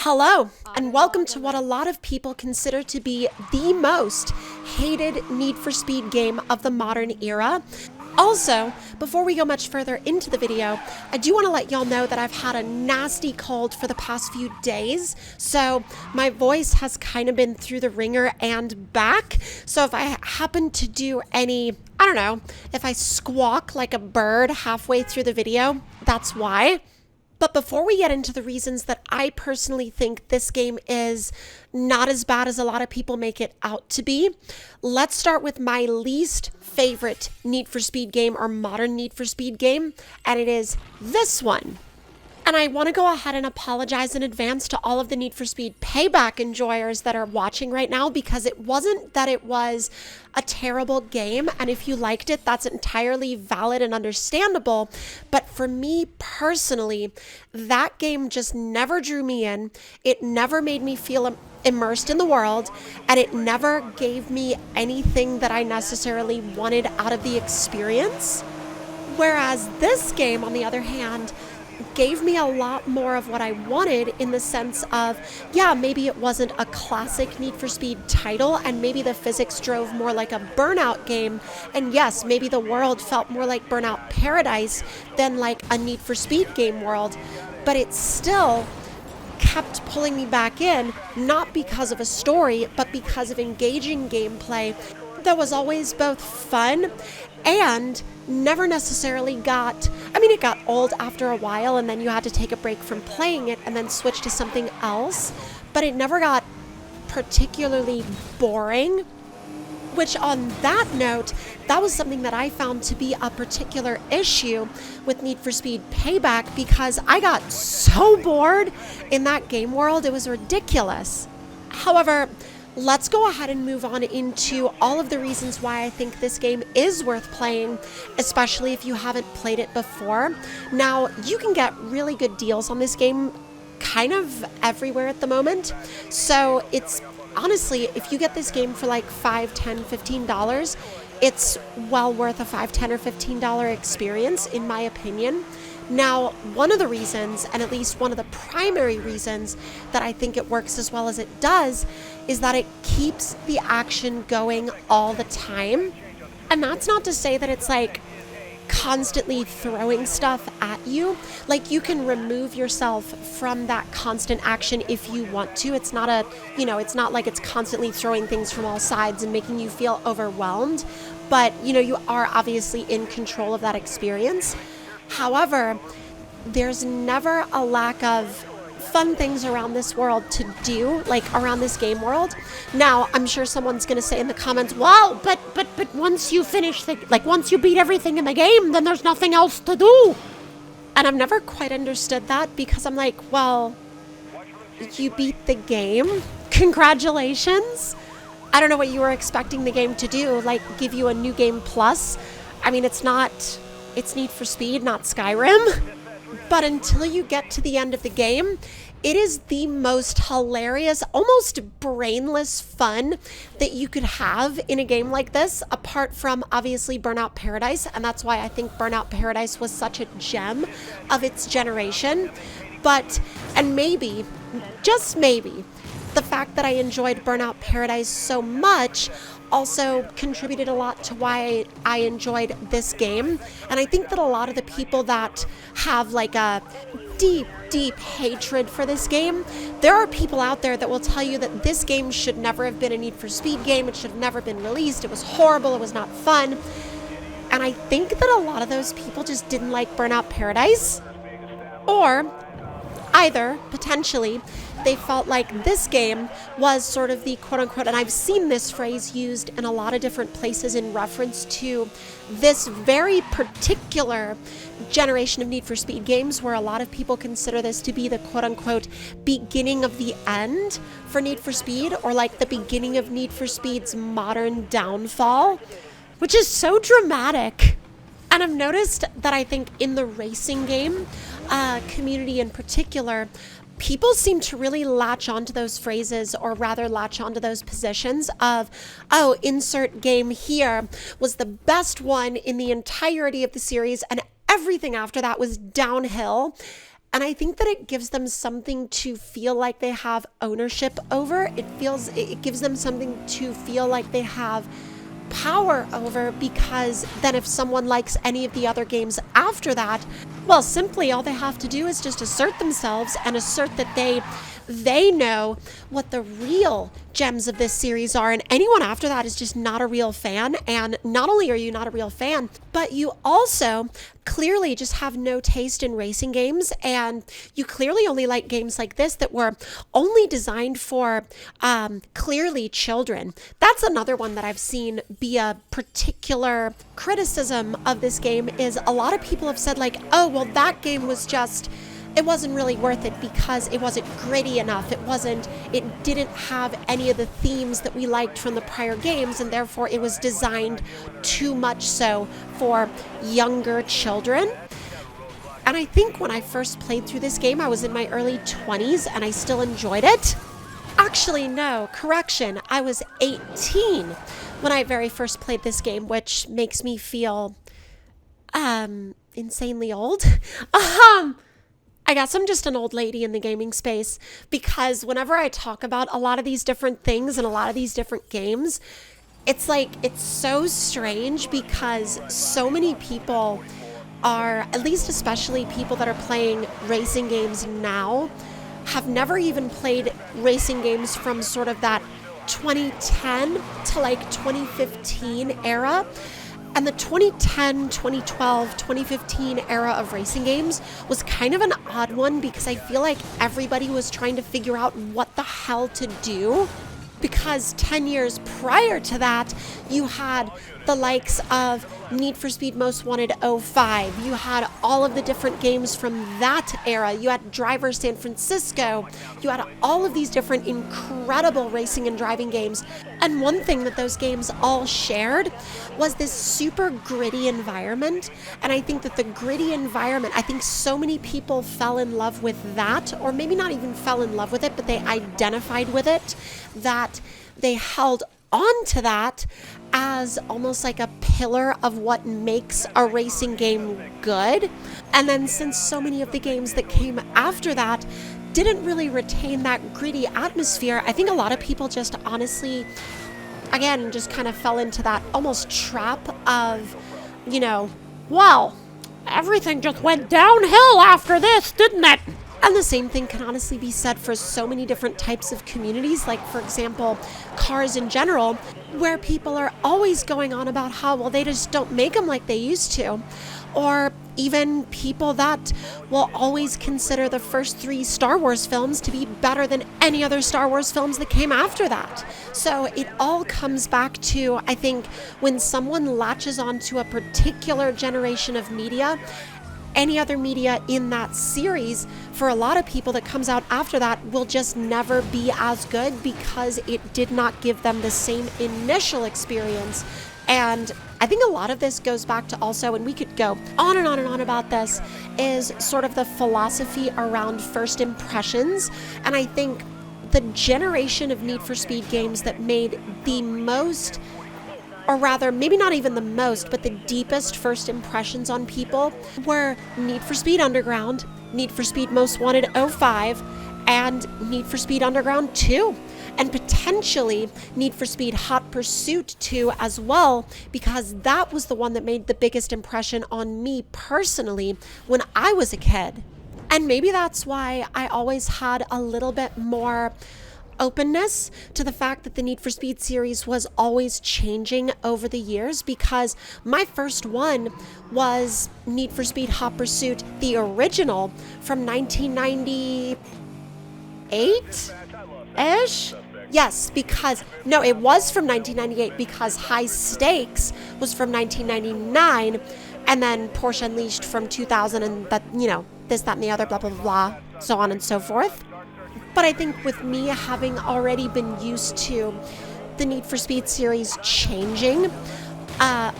Hello, and welcome to what a lot of people consider to be the most hated Need for Speed game of the modern era. Also, before we go much further into the video, I do want to let y'all know that I've had a nasty cold for the past few days, so my voice has kind of been through the ringer and back. So if I happen to do any, I don't know, if I squawk like a bird halfway through the video, that's why. But before we get into the reasons that I personally think this game is not as bad as a lot of people make it out to be, let's start with my least favorite Need for Speed game or modern Need for Speed game, and it is this one. And I want to go ahead and apologize in advance to all of the Need for Speed Payback enjoyers that are watching right now, because it wasn't that it was a terrible game, and if you liked it, that's entirely valid and understandable. But for me personally, that game just never drew me in. It never made me feel immersed in the world, and it never gave me anything that I necessarily wanted out of the experience. Whereas this game, on the other hand, gave me a lot more of what I wanted, in the sense of, yeah, maybe it wasn't a classic Need for Speed title, and maybe the physics drove more like a Burnout game, and yes, maybe the world felt more like Burnout Paradise than like a Need for Speed game world, but it still kept pulling me back in, not because of a story, but because of engaging gameplay that was always both fun and never necessarily it got old after a while, and then you had to take a break from playing it and then switch to something else, but it never got particularly boring. Which, on that note, that was something that I found to be a particular issue with Need for Speed Payback, because I got so bored in that game world, it was ridiculous. However, let's go ahead and move on into all of the reasons why I think this game is worth playing, especially if you haven't played it before. Now, you can get really good deals on this game kind of everywhere at the moment, so it's honestly, if you get this game for like $5, $10, $15, it's well worth a $5, $10, or $15 experience, in my opinion. Now, one of the reasons, and at least one of the primary reasons that I think it works as well as it does, is that it keeps the action going all the time. And that's not to say that it's like constantly throwing stuff at you. Like, you can remove yourself from that constant action if you want to. It's not it's not like it's constantly throwing things from all sides and making you feel overwhelmed. But, you are obviously in control of that experience. However, there's never a lack of fun things around this world to do, like around this game world. Now, I'm sure someone's going to say in the comments, well, but once you finish once you beat everything in the game, then there's nothing else to do. And I've never quite understood that, because I'm like, well, you beat the game? Congratulations. I don't know what you were expecting the game to do, like give you a new game plus. I mean, it's Need for Speed, not Skyrim. But until you get to the end of the game, it is the most hilarious, almost brainless fun that you could have in a game like this, apart from obviously Burnout Paradise, and that's why I think Burnout Paradise was such a gem of its generation. And maybe, just maybe, the fact that I enjoyed Burnout Paradise so much also contributed a lot to why I enjoyed this game. And I think that a lot of the people that have like a deep hatred for this game, there are people out there that will tell you that this game should never have been a Need for Speed game. It should have never been released. It was horrible. It was not fun. And I think that a lot of those people just didn't like Burnout Paradise, or either potentially they felt like this game was sort of the quote-unquote, and I've seen this phrase used in a lot of different places in reference to this very particular generation of Need for Speed games, where a lot of people consider this to be the quote-unquote beginning of the end for Need for Speed, or like the beginning of Need for Speed's modern downfall, which is so dramatic. And I've noticed that I think in the racing game community in particular, people seem to really latch onto those phrases, or rather latch onto those positions of, oh, insert game here was the best one in the entirety of the series, and everything after that was downhill. And I think that it gives them something to feel like they have ownership over. It gives them something to feel like they have power over, because then if someone likes any of the other games after that, well, simply all they have to do is just assert themselves and assert that they know what the real gems of this series are, and anyone after that is just not a real fan. And not only are you not a real fan, but you also clearly just have no taste in racing games, and you clearly only like games like this that were only designed for clearly children. That's another one that I've seen be a particular criticism of this game, is a lot of people have said like, oh, well, that game was just, it wasn't really worth it because it wasn't gritty enough. It didn't have any of the themes that we liked from the prior games, and therefore it was designed too much so for younger children. And I think when I first played through this game, I was in my early 20s and I still enjoyed it. Actually, no, correction. I was 18 when I very first played this game, which makes me feel insanely old. I guess I'm just an old lady in the gaming space, because whenever I talk about a lot of these different things and a lot of these different games, it's like, it's so strange because so many people are, at least especially people that are playing racing games now, have never even played racing games from sort of that 2010 to like 2015 era. And the 2010, 2012, 2015 era of racing games was kind of an odd one, because I feel like everybody was trying to figure out what the hell to do. Because 10 years prior to that, you had the likes of Need for Speed Most Wanted 05. You had all of the different games from that era. You had Driver San Francisco. You had all of these different incredible racing and driving games. And one thing that those games all shared was this super gritty environment. And I think that the gritty environment, I think so many people fell in love with that, or maybe not even fell in love with it, but they identified with it, that they held on to that as almost like a pillar of what makes a racing game good. And then since so many of the games that came after that didn't really retain that gritty atmosphere, I think a lot of people just honestly, again, just kind of fell into that almost trap of, well, everything just went downhill after this, didn't it? And the same thing can honestly be said for so many different types of communities, like, for example, cars in general, where people are always going on about how, well, they just don't make them like they used to. Or even people that will always consider the first 3 Star Wars films to be better than any other Star Wars films that came after that. So it all comes back to, I think, when someone latches onto a particular generation of media, any other media in that series, for a lot of people that comes out after that, will just never be as good because it did not give them the same initial experience. And I think a lot of this goes back to also, and we could go on and on and on about this, is sort of the philosophy around first impressions. And I think the generation of Need for Speed games that made the most, or rather, maybe not even the most, but the deepest first impressions on people were Need for Speed Underground, Need for Speed Most Wanted 05, and Need for Speed Underground 2. And potentially Need for Speed Hot Pursuit 2 as well, because that was the one that made the biggest impression on me personally when I was a kid. And maybe that's why I always had a little bit more openness to the fact that the Need for Speed series was always changing over the years, because my first one was Need for Speed Hot Pursuit, the original, from 1998-ish? Yes, because, no, it was from 1998, because High Stakes was from 1999, and then Porsche Unleashed from 2000, and that, this, that, and the other, blah, blah, blah, blah, so on and so forth. But I think with me having already been used to the Need for Speed series changing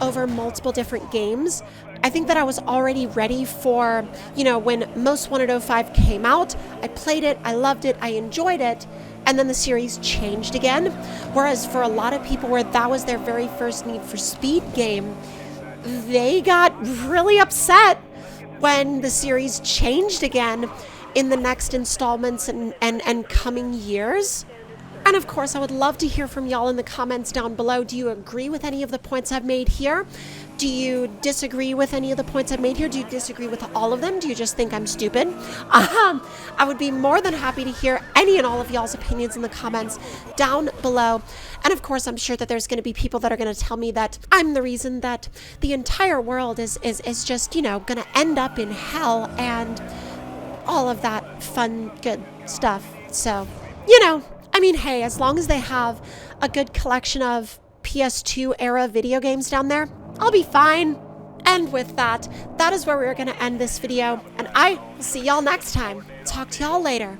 over multiple different games, I think that I was already ready for, when Most Wanted 05 came out, I played it, I loved it, I enjoyed it, and then the series changed again. Whereas for a lot of people where that was their very first Need for Speed game, they got really upset when the series changed again in the next installments and coming years. And of course, I would love to hear from y'all in the comments down below. Do you agree with any of the points I've made here? Do you disagree with any of the points I've made here? Do you disagree with all of them? Do you just think I'm stupid? I would be more than happy to hear any and all of y'all's opinions in the comments down below. And of course, I'm sure that there's going to be people that are going to tell me that I'm the reason that the entire world is just, you know, going to end up in hell and all of that fun, good stuff. So, you know, I mean, hey, as long as they have a good collection of PS2 era video games down there, I'll be fine. And with that, that is where we're going to end this video. And I will see y'all next time. Talk to y'all later.